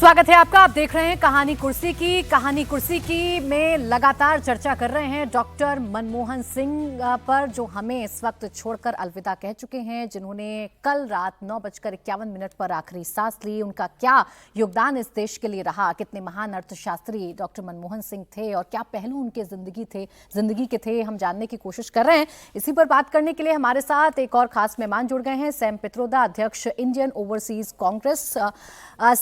स्वागत है आपका। आप देख रहे हैं कहानी कुर्सी की में लगातार चर्चा कर रहे हैं डॉक्टर मनमोहन सिंह पर, जो हमें इस वक्त छोड़कर अलविदा कह चुके हैं, जिन्होंने कल रात 9:51 पर आखिरी सांस ली। उनका क्या योगदान इस देश के लिए रहा, कितने महान अर्थशास्त्री डॉक्टर मनमोहन सिंह थे और क्या पहलू उनके जिंदगी के थे, हम जानने की कोशिश कर रहे हैं। इसी पर बात करने के लिए हमारे साथ एक और खास मेहमान जुड़ गए हैं, सैम पित्रोदा, अध्यक्ष Indian Overseas Congress.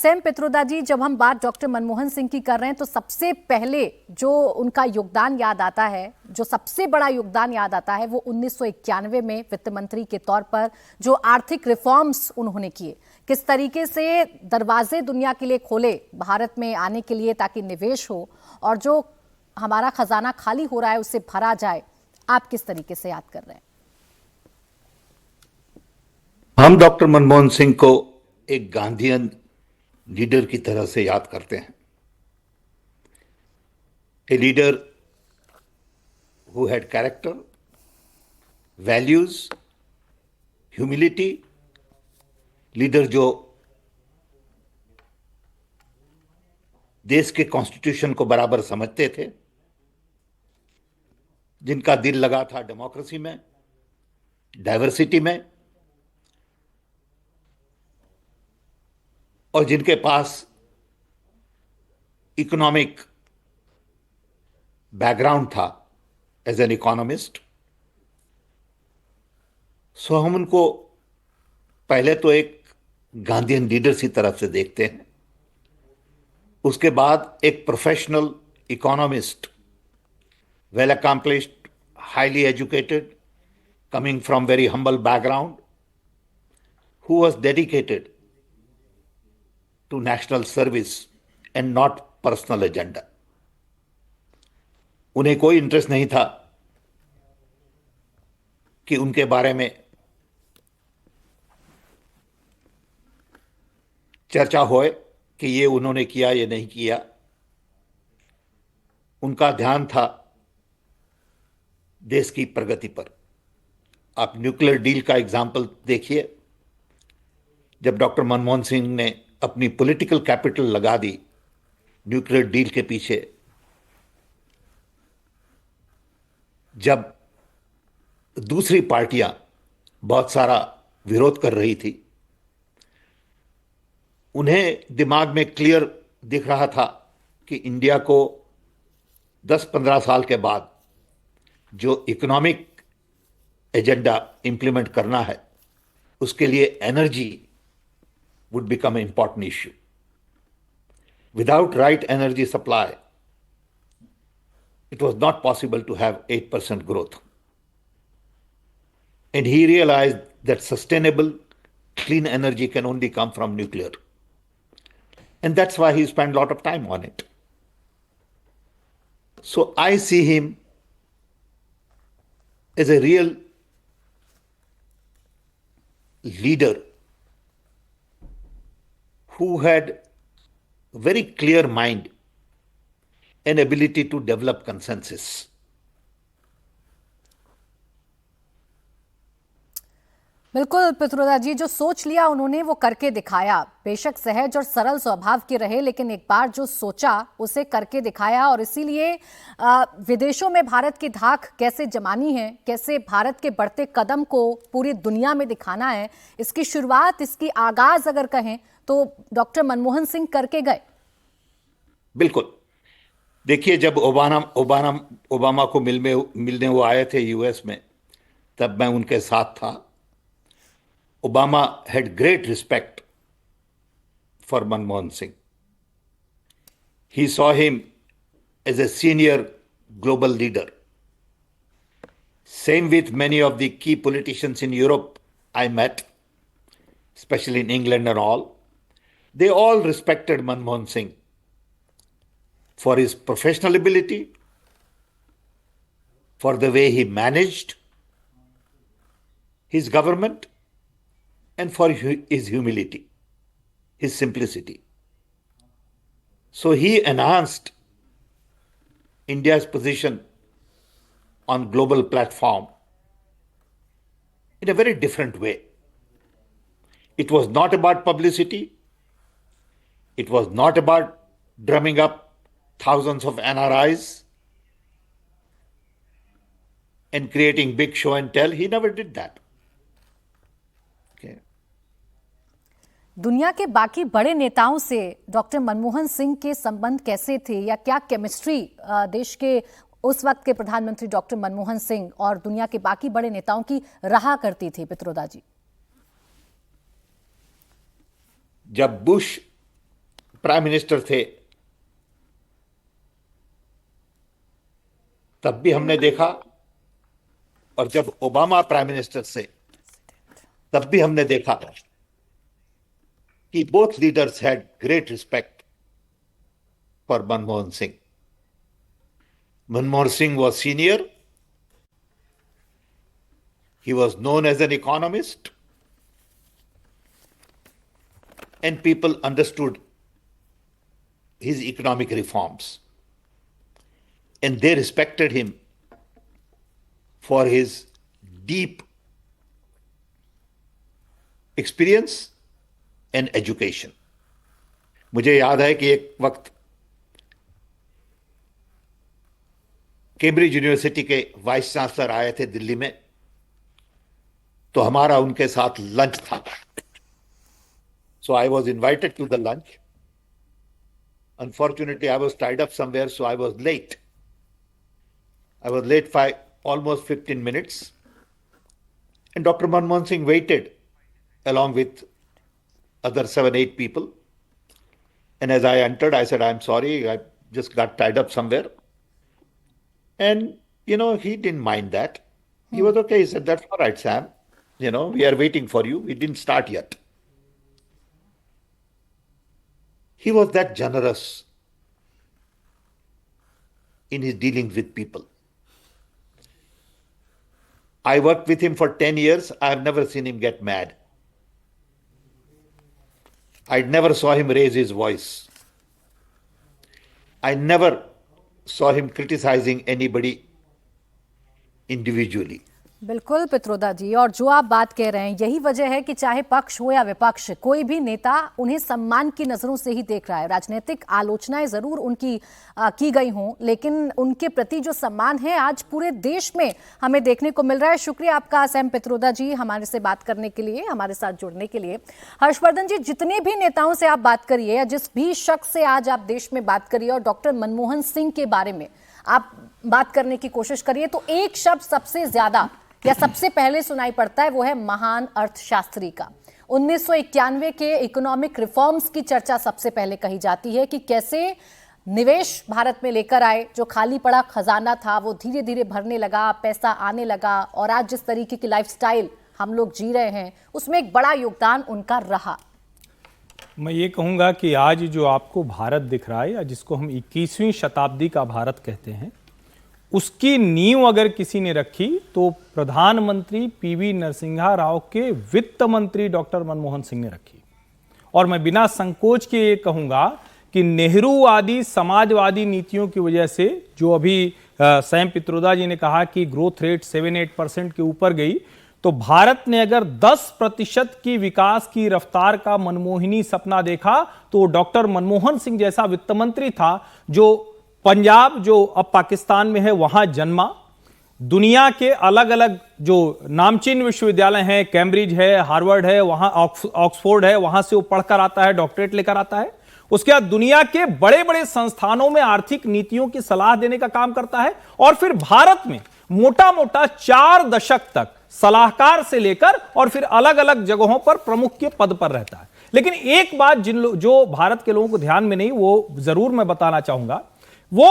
Sam Pitroda ji, जब हम बात डॉक्टर मनमोहन सिंह की कर रहे हैं तो सबसे पहले जो उनका योगदान याद आता है, जो सबसे बड़ा योगदान याद आता है, वो 1991 में वित्त मंत्री के तौर पर जो आर्थिक रिफॉर्म्स उन्होंने किए, किस तरीके से दरवाजे दुनिया के लिए खोले भारत में आने के लिए ताकि निवेश हो और जो हमारा खजाना खाली हो रहा है उसे भरा जाए। आप किस तरीके से याद कर रहे हैं? हम डॉक्टर मनमोहन सिंह को एक गांधीयन लीडर की तरह से याद करते हैं। A leader who had character, values, humility, leader जो देश के कॉन्स्टिट्यूशन को बराबर समझते थे, जिनका दिल लगा था डेमोक्रेसी में, डाइवर्सिटी में, और जिनके पास इकोनॉमिक बैकग्राउंड था एज एन इकोनॉमिस्ट। सो हम उनको पहले तो एक गांधीयन लीडर की तरफ से देखते हैं, उसके बाद एक professional economist, well accomplished, highly educated, coming from very humble background, who was dedicated to national service and not personal agenda. उन्हें कोई इंटरेस्ट नहीं था कि उनके बारे में चर्चा होए कि ये उन्होंने किया, ये नहीं किया। उनका ध्यान था देश की प्रगति पर। आप न्यूक्लियर डील का एग्जाम्पल देखिए। जब डॉक्टर मनमोहन सिंह ने अपनी पॉलिटिकल कैपिटल लगा दी न्यूक्लियर डील के पीछे, जब दूसरी पार्टियां बहुत सारा विरोध कर रही थी, उन्हें दिमाग में क्लियर दिख रहा था कि इंडिया को 10-15 साल के बाद जो इकोनॉमिक एजेंडा इंप्लीमेंट करना है, उसके लिए energy would become an important issue. Without right energy supply, it was not possible to have 8% growth. And he realized that sustainable, clean energy can only come from nuclear. And that's why he spent a lot of time on it. So I see him as a real leader who had very clear mind and ability to develop consensus. बिल्कुल पित्रोदा जी, जो सोच लिया उन्होंने वो करके दिखाया। बेशक सहज और सरल स्वभाव के रहे, लेकिन एक बार जो सोचा उसे करके दिखाया। और इसीलिए विदेशों में भारत की धाक कैसे जमानी है, कैसे भारत के बढ़ते कदम को पूरी दुनिया में दिखाना है, इसकी शुरुआत, इसकी आगाज अगर कहें तो डॉक्टर मनमोहन सिंह करके गए। बिल्कुल। देखिए, जब ओबामा को मिलने वो आए थे यूएस में, तब मैं उनके साथ था। Obama had great respect for Manmohan Singh. He saw him as a senior global leader. Same with many of the key politicians in Europe I met, especially in England and all. They all respected Manmohan Singh for his professional ability, for the way he managed his government, and for his humility, his simplicity. So he enhanced India's position on global platform in a very different way. It was not about publicity. It was not about drumming up thousands of NRIs and creating big show and tell. He never did that. Okay. दुनिया के बाकी बड़े नेताओं से doctor Manmohan Singh के संबंध कैसे थे, या क्या केमिस्ट्री देश के उस वक्त के प्रधानमंत्री डॉक्टर मनमोहन सिंह और दुनिया के बाकी बड़े नेताओं की रहा करती थी पित्रोदा जी? जब बुश प्राइम मिनिस्टर थे तब भी हमने देखा, और जब ओबामा प्राइम मिनिस्टर से तब भी हमने देखा कि both leaders had great respect for Manmohan Singh. Manmohan Singh was senior. He was known as an economist, and people understood his economic reforms, and they respected him for his deep experience and education. मुझे याद है कि एक वक्त Cambridge university के vice chancellor आए थे दिल्ली में, तो हमारा उनके साथ लंच था. So I was invited to the lunch. Unfortunately I was tied up somewhere, so I was late. I was late by almost 15 minutes. And Dr. Manmohan Singh waited along with other 7-8 people. And as I entered, I said, I'm sorry, I just got tied up somewhere. And, he didn't mind that. He was okay. He said, that's all right, Sam. We are waiting for you. We didn't start yet. He was that generous in his dealings with people. I worked with him for 10 years. I've never seen him get mad. I never saw him raise his voice. I never saw him criticizing anybody individually. बिल्कुल पित्रोदा जी, और जो आप बात कह रहे हैं यही वजह है कि चाहे पक्ष हो या विपक्ष, कोई भी नेता उन्हें सम्मान की नजरों से ही देख रहा है. राजनीतिक आलोचनाएं जरूर उनकी की गई हों, लेकिन उनके प्रति जो सम्मान है आज पूरे देश में हमें देखने को मिल रहा है. शुक्रिया आपका सैम पित्रोदा जी हमारे से बात करने के लिए, हमारे साथ जुड़ने के लिए. हर्षवर्धन जी, जितने भी नेताओं से आप बात करिए या जिस भी शख्स से आज आप देश में बात करिए और डॉक्टर मनमोहन सिंह के बारे में आप बात करने की कोशिश करिए, तो एक शब्द सबसे ज्यादा या सबसे पहले सुनाई पड़ता है, वो है महान अर्थशास्त्री का. 1991 के इकोनॉमिक रिफॉर्म्स की चर्चा सबसे पहले कही जाती है कि कैसे निवेश भारत में लेकर आए, जो खाली पड़ा खजाना था वो धीरे धीरे भरने लगा, पैसा आने लगा, और आज जिस तरीके की लाइफस्टाइल हम लोग जी रहे हैं उसमें एक बड़ा योगदान उनका रहा. मैं ये कहूँगा कि आज जो आपको भारत दिख रहा है, या जिसको हम 21वीं शताब्दी का भारत कहते हैं, उसकी नींव अगर किसी ने रखी तो प्रधानमंत्री पीवी नरसिम्हा राव के वित्त मंत्री डॉक्टर मनमोहन सिंह ने रखी. और मैं बिना संकोच के ये कहूँगा कि नेहरूवादी समाजवादी नीतियों की वजह से, जो अभी सैम पित्रोदा जी ने कहा कि ग्रोथ रेट 7-8% के ऊपर गई, तो भारत ने अगर 10% की विकास की रफ्तार का मनमोहिनी सपना देखा तो डॉक्टर मनमोहन सिंह जैसा वित्त मंत्री था, जो पंजाब, जो अब पाकिस्तान में है, वहां जन्मा. दुनिया के अलग अलग जो नामचीन विश्वविद्यालय हैं, कैम्ब्रिज है, हार्वर्ड है, वहां ऑक्सफोर्ड है, वहां से वो पढ़कर आता है, डॉक्टरेट लेकर आता है. उसके बाद दुनिया के बड़े बड़े संस्थानों में आर्थिक नीतियों की सलाह देने का काम करता है, और फिर भारत में मोटा मोटा 4 दशक तक सलाहकार से लेकर और फिर अलग अलग जगहों पर प्रमुख के पद पर रहता है. लेकिन एक बात जो भारत के लोगों को ध्यान में नहीं, वो जरूर मैं बताना चाहूंगा. वो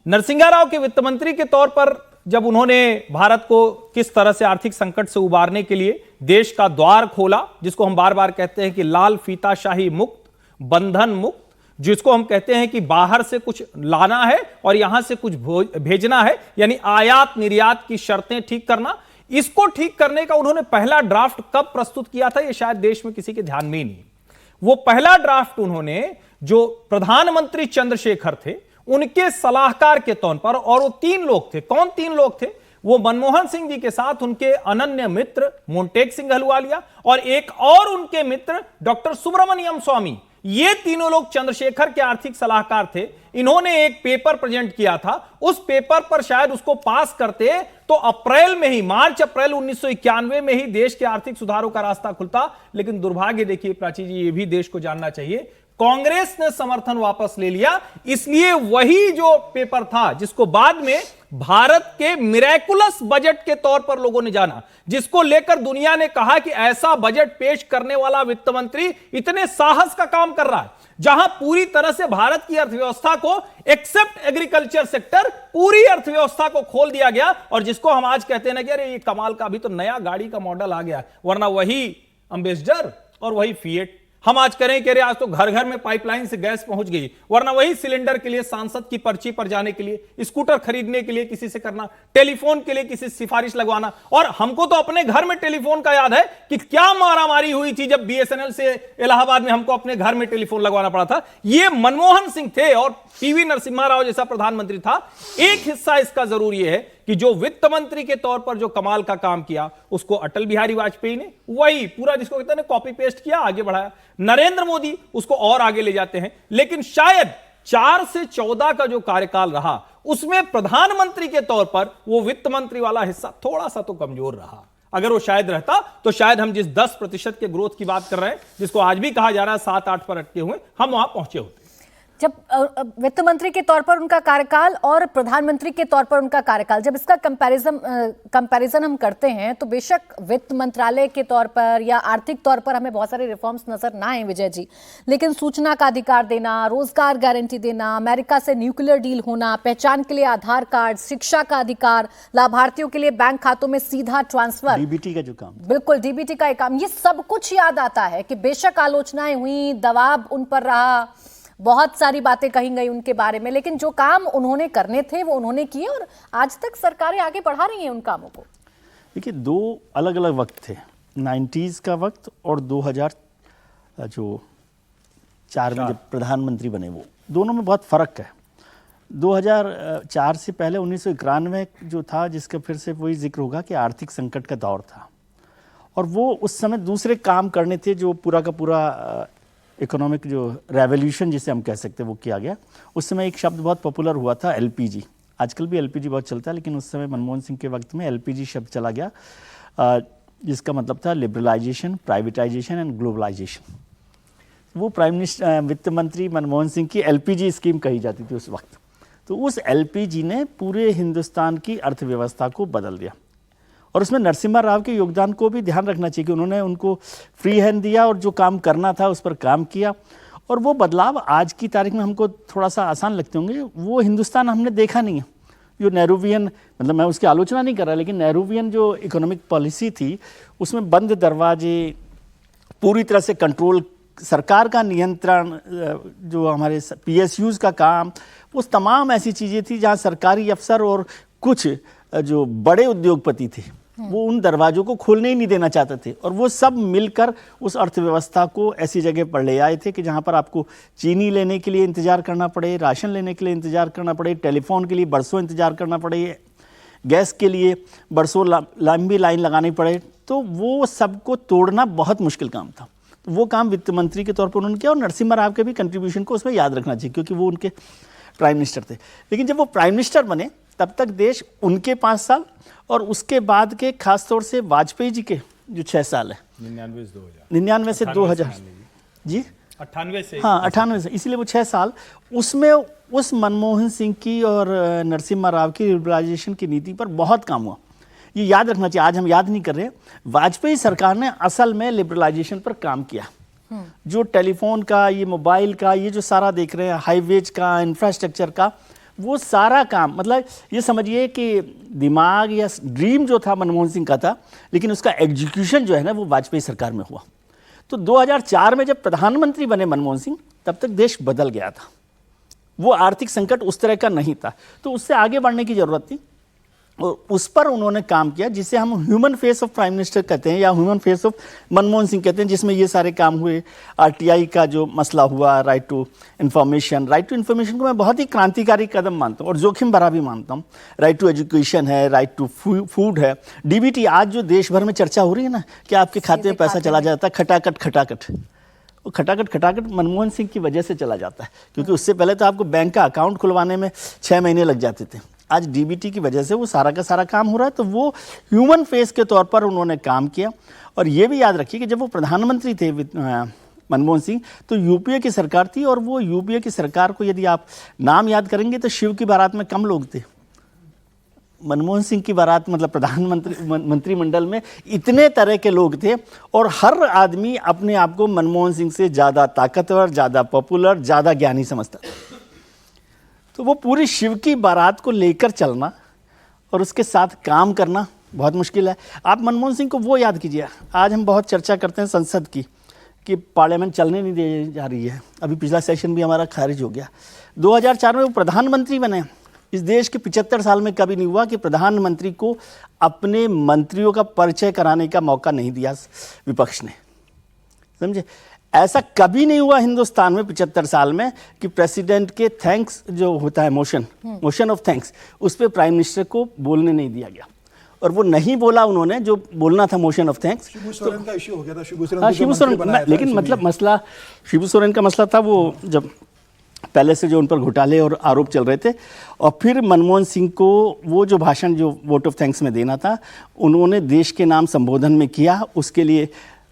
नरसिम्हा राव के वित्त मंत्री के तौर पर जब उन्होंने भारत को किस तरह से आर्थिक संकट से उबारने के लिए देश का द्वार खोला, जिसको हम बार बार कहते हैं कि लाल फीताशाही मुक्त, बंधन मुक्त, जिसको हम कहते हैं कि बाहर से कुछ लाना है और यहां से कुछ भेजना है, यानी आयात निर्यात की शर्तें ठीक करना, इसको ठीक करने का उन्होंने पहला ड्राफ्ट कब प्रस्तुत किया था, यह शायद देश में किसी के ध्यान में ही नहीं. वो पहला ड्राफ्ट उन्होंने, जो प्रधानमंत्री चंद्रशेखर थे उनके सलाहकार के तौर पर, और वो 3 लोग थे. कौन 3 लोग थे? वो मनमोहन सिंह जी के साथ उनके अनन्य मित्र मोंटेक सिंह अहलुवालिया, और एक और उनके मित्र डॉक्टर सुब्रमण्यम स्वामी, ये तीनों लोग चंद्रशेखर के आर्थिक सलाहकार थे। इन्होंने एक पेपर प्रेजेंट किया था, उस पेपर पर शायद उसको पास करते तो अप्रैल में ही, मार्च अप्रैल 1991 में ही देश के आर्थिक सुधारों का रास्ता खुलता। लेकिन दुर्भाग्य देखिए प्राची जी, ये भी देश को जानना चाहिए, कांग्रेस ने समर्थन वापस ले लिया। इसलिए वही जो पेपर था जिसको बाद में भारत के मिरेकुलस बजट के तौर पर लोगों ने जाना, जिसको लेकर दुनिया ने कहा कि ऐसा बजट पेश करने वाला वित्त मंत्री इतने साहस का काम कर रहा है, जहां पूरी तरह से भारत की अर्थव्यवस्था को एक्सेप्ट एग्रीकल्चर सेक्टर, पूरी अर्थव्यवस्था को खोल दिया गया। और जिसको हम आज कहते हैं ना कि अरे ये कमाल का, अभी तो नया गाड़ी का मॉडल आ गया, वरना वही एम्बेसडर और वही फिएट। हम आज करें कि अरे आज तो घर घर में पाइपलाइन से गैस पहुंच गई, वरना वही सिलेंडर के लिए सांसद की पर्ची पर जाने के लिए, स्कूटर खरीदने के लिए किसी से करना, टेलीफोन के लिए किसी से सिफारिश लगवाना। और हमको तो अपने घर में टेलीफोन का याद है कि क्या मारामारी हुई थी जब बीएसएनएल से इलाहाबाद में हमको अपने घर में टेलीफोन लगवाना पड़ा था। ये मनमोहन सिंह थे और पीवी नरसिम्हा राव जैसा प्रधानमंत्री था। एक हिस्सा इसका जरूर यह है कि जो वित्त मंत्री के तौर पर जो कमाल का काम किया, उसको अटल बिहारी वाजपेयी ने वही पूरा, जिसको कहते हैं कॉपी पेस्ट किया, आगे बढ़ाया। नरेंद्र मोदी उसको और आगे ले जाते हैं। लेकिन शायद 4 से 14 का जो कार्यकाल रहा, उसमें प्रधानमंत्री के तौर पर वो वित्त मंत्री वाला हिस्सा थोड़ा सा तो कमजोर रहा। अगर वो शायद रहता तो शायद हम जिस 10% के ग्रोथ की बात कर रहे हैं, जिसको आज भी कहा जा रहा है 7-8 पर अटके हुए, हम वहां पहुंचे होते। जब वित्त मंत्री के तौर पर उनका कार्यकाल और प्रधानमंत्री के तौर पर उनका कार्यकाल, जब इसका कंपैरिजन हम करते हैं, तो बेशक वित्त मंत्रालय के तौर पर या आर्थिक तौर पर हमें बहुत सारे रिफॉर्म्स नजर ना आए विजय जी, लेकिन सूचना का अधिकार देना, रोजगार गारंटी देना, अमेरिका से न्यूक्लियर डील होना, पहचान के लिए आधार कार्ड, शिक्षा का अधिकार, लाभार्थियों के लिए बैंक खातों में सीधा ट्रांसफर, डीबीटी का जो काम, बिल्कुल डीबीटी का काम, ये सब कुछ याद आता है कि बेशक आलोचनाएं हुई, दबाव उन पर रहा, बहुत सारी बातें कही गई उनके बारे में, लेकिन जो काम उन्होंने करने थे वो उन्होंने किए और आज तक सरकारें आगे बढ़ा रही हैं उन कामों को। देखिए, 2 अलग अलग वक्त थे, 90s का वक्त और 2004 में जब प्रधानमंत्री बने, वो दोनों में बहुत फ़र्क है। 2004 से पहले 1991 जो था, जिसका फिर से वही जिक्र होगा कि आर्थिक संकट का दौर था, और वो उस समय दूसरे काम करने थे, जो पूरा का पूरा इकोनॉमिक जो रेवोल्यूशन जिसे हम कह सकते हैं वो किया गया। उस समय एक शब्द बहुत पॉपुलर हुआ था, एलपीजी। आजकल भी एलपीजी बहुत चलता है, लेकिन उस समय मनमोहन सिंह के वक्त में एलपीजी शब्द चला गया, जिसका मतलब था लिबरलाइजेशन, प्राइवेटाइजेशन एंड ग्लोबलाइजेशन। वो प्राइम मिनिस्टर वित्त मंत्री मनमोहन सिंह की एलपीजी स्कीम कही जाती थी उस वक्त। तो उस एलपीजी ने पूरे हिंदुस्तान की अर्थव्यवस्था को बदल दिया, और उसमें नरसिम्हा राव के योगदान को भी ध्यान रखना चाहिए कि उन्होंने उनको फ्री हैंड दिया और जो काम करना था उस पर काम किया। और वो बदलाव आज की तारीख में हमको थोड़ा सा आसान लगते होंगे, वो हिंदुस्तान हमने देखा नहीं है। जो नेहरूवियन, मतलब मैं उसकी आलोचना नहीं कर रहा, लेकिन नेहरूवियन जो इकोनॉमिक पॉलिसी थी, उसमें बंद दरवाजे, पूरी तरह से कंट्रोल, सरकार का नियंत्रण, जो हमारे PSUs का काम, वो तमाम ऐसी चीज़ें थी जहाँ सरकारी अफसर और कुछ जो बड़े उद्योगपति थे वो उन दरवाजों को खोलने ही नहीं देना चाहते थे, और वो सब मिलकर उस अर्थव्यवस्था को ऐसी जगह पर ले आए थे कि जहाँ पर आपको चीनी लेने के लिए इंतज़ार करना पड़े, राशन लेने के लिए इंतज़ार करना पड़े, टेलीफोन के लिए बरसों इंतज़ार करना पड़े, गैस के लिए बरसों लंबी लाइन लगानी पड़े। तो वो सबको तोड़ना बहुत मुश्किल काम था। तो वो काम वित्त मंत्री के तौर पर उन्होंने किया, और नरसिम्हा राव के भी कंट्रीब्यूशन को उसमें याद रखना चाहिए, क्योंकि वो उनके प्राइम मिनिस्टर थे। लेकिन जब वो प्राइम मिनिस्टर बने, तब तक देश उनके 5 साल और उसके बाद के खास तौर से वाजपेयी जी के जो 6 साल है, 99 से 2000 जी 98 से, हाँ 98 से, इसलिए वो 6 साल, उसमें उस मनमोहन सिंह की और नरसिम्हा राव की लिबरलाइजेशन की नीति पर बहुत काम हुआ। ये याद रखना चाहिए, आज हम याद नहीं कर रहे। वाजपेयी सरकार ने असल में लिबरलाइजेशन पर काम किया। जो टेलीफोन का, ये मोबाइल का, ये जो सारा देख रहे हैं, हाईवेज का, इंफ्रास्ट्रक्चर का, वो सारा काम, मतलब ये समझिए कि दिमाग या ड्रीम जो था मनमोहन सिंह का था, लेकिन उसका एग्जीक्यूशन जो है ना, वो वाजपेयी सरकार में हुआ। तो 2004 में जब प्रधानमंत्री बने मनमोहन सिंह, तब तक देश बदल गया था। वो आर्थिक संकट उस तरह का नहीं था, तो उससे आगे बढ़ने की जरूरत थी, और उस पर उन्होंने काम किया, जिसे हम human face of prime minister कहते हैं, या human face of Manmohan Singh कहते हैं, जिसमें ये सारे काम हुए। RTI का जो मसला हुआ, राइट टू इन्फॉर्मेशन को मैं बहुत ही क्रांतिकारी कदम मानता हूँ और जोखिम भरा भी मानता हूँ। राइट टू एजुकेशन है, राइट टू फूड है, DBT आज जो देश भर में चर्चा हो रही है ना, कि आपके खाते में पैसा चला जाता है खटाखट, वो खटाखट मनमोहन सिंह की वजह से चला जाता है, क्योंकि उससे पहले तो आपको बैंक का अकाउंट खुलवाने में 6 महीने लग जाते थे। आज डीबीटी की वजह से वो सारा का सारा काम हो रहा है। तो वो ह्यूमन फेस के तौर पर उन्होंने काम किया। और ये भी याद रखिए कि जब वो प्रधानमंत्री थे मनमोहन सिंह, तो यूपीए की सरकार थी, और वो यूपीए की सरकार को यदि आप नाम याद करेंगे तो शिव की बारात में कम लोग थे। मनमोहन सिंह की बारात मतलब मंत्रिमंडल में इतने तरह के लोग थे, और हर आदमी अपने आप को मनमोहन सिंह से ज़्यादा ताकतवर, ज़्यादा पॉपुलर, ज़्यादा ज्ञानी समझता था। तो वो पूरी शिव की बारात को लेकर चलना और उसके साथ काम करना बहुत मुश्किल है। आप मनमोहन सिंह को वो याद कीजिए। आज हम बहुत चर्चा करते हैं संसद की कि पार्लियामेंट चलने नहीं दी जा रही है। अभी पिछला सेशन भी हमारा खारिज हो गया। 2004 में वो प्रधानमंत्री बने। इस देश के 75 साल में कभी नहीं हुआ कि प्रधानमंत्री को अपने मंत्रियों का परिचय कराने का मौका नहीं दिया विपक्ष ने, समझे। ऐसा कभी नहीं हुआ हिंदुस्तान में 75 साल में कि प्रेसिडेंट के थैंक्स जो होता है मोशन ऑफ थैंक्स, उस पर प्राइम मिनिस्टर को बोलने नहीं दिया गया। और वो नहीं बोला उन्होंने जो बोलना था motion of thanks. Shibu Soren का इश्यू हो गया था। शिबू सोरेन, लेकिन मतलब मसला शिबू सोरेन का मसला था वो जब पहले से जो उन पर घोटाले और आरोप चल रहे थे। और फिर मनमोहन सिंह को वो जो भाषण जो वोट ऑफ थैंक्स में देना था, उन्होंने देश के नाम संबोधन में किया। उसके लिए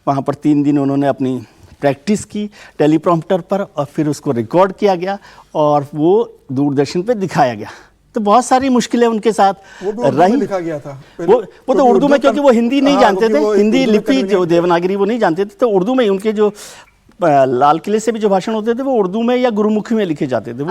वहाँ पर 3 दिन उन्होंने अपनी प्रैक्टिस की टेलीप्रॉम्प्टर पर, और फिर उसको रिकॉर्ड किया गया और वो दूरदर्शन पे दिखाया गया। तो बहुत सारी मुश्किलें उनके साथ रही। लिखा गया था वो तो उर्दू में, क्योंकि वो हिंदी नहीं जानते थे, हिंदी लिपि जो देवनागरी वो नहीं जानते थे, तो उर्दू में ही उनके जो लाल किले से भी जो भाषण होते थे वो उर्दू में या गुरुमुखी में लिखे जाते थे।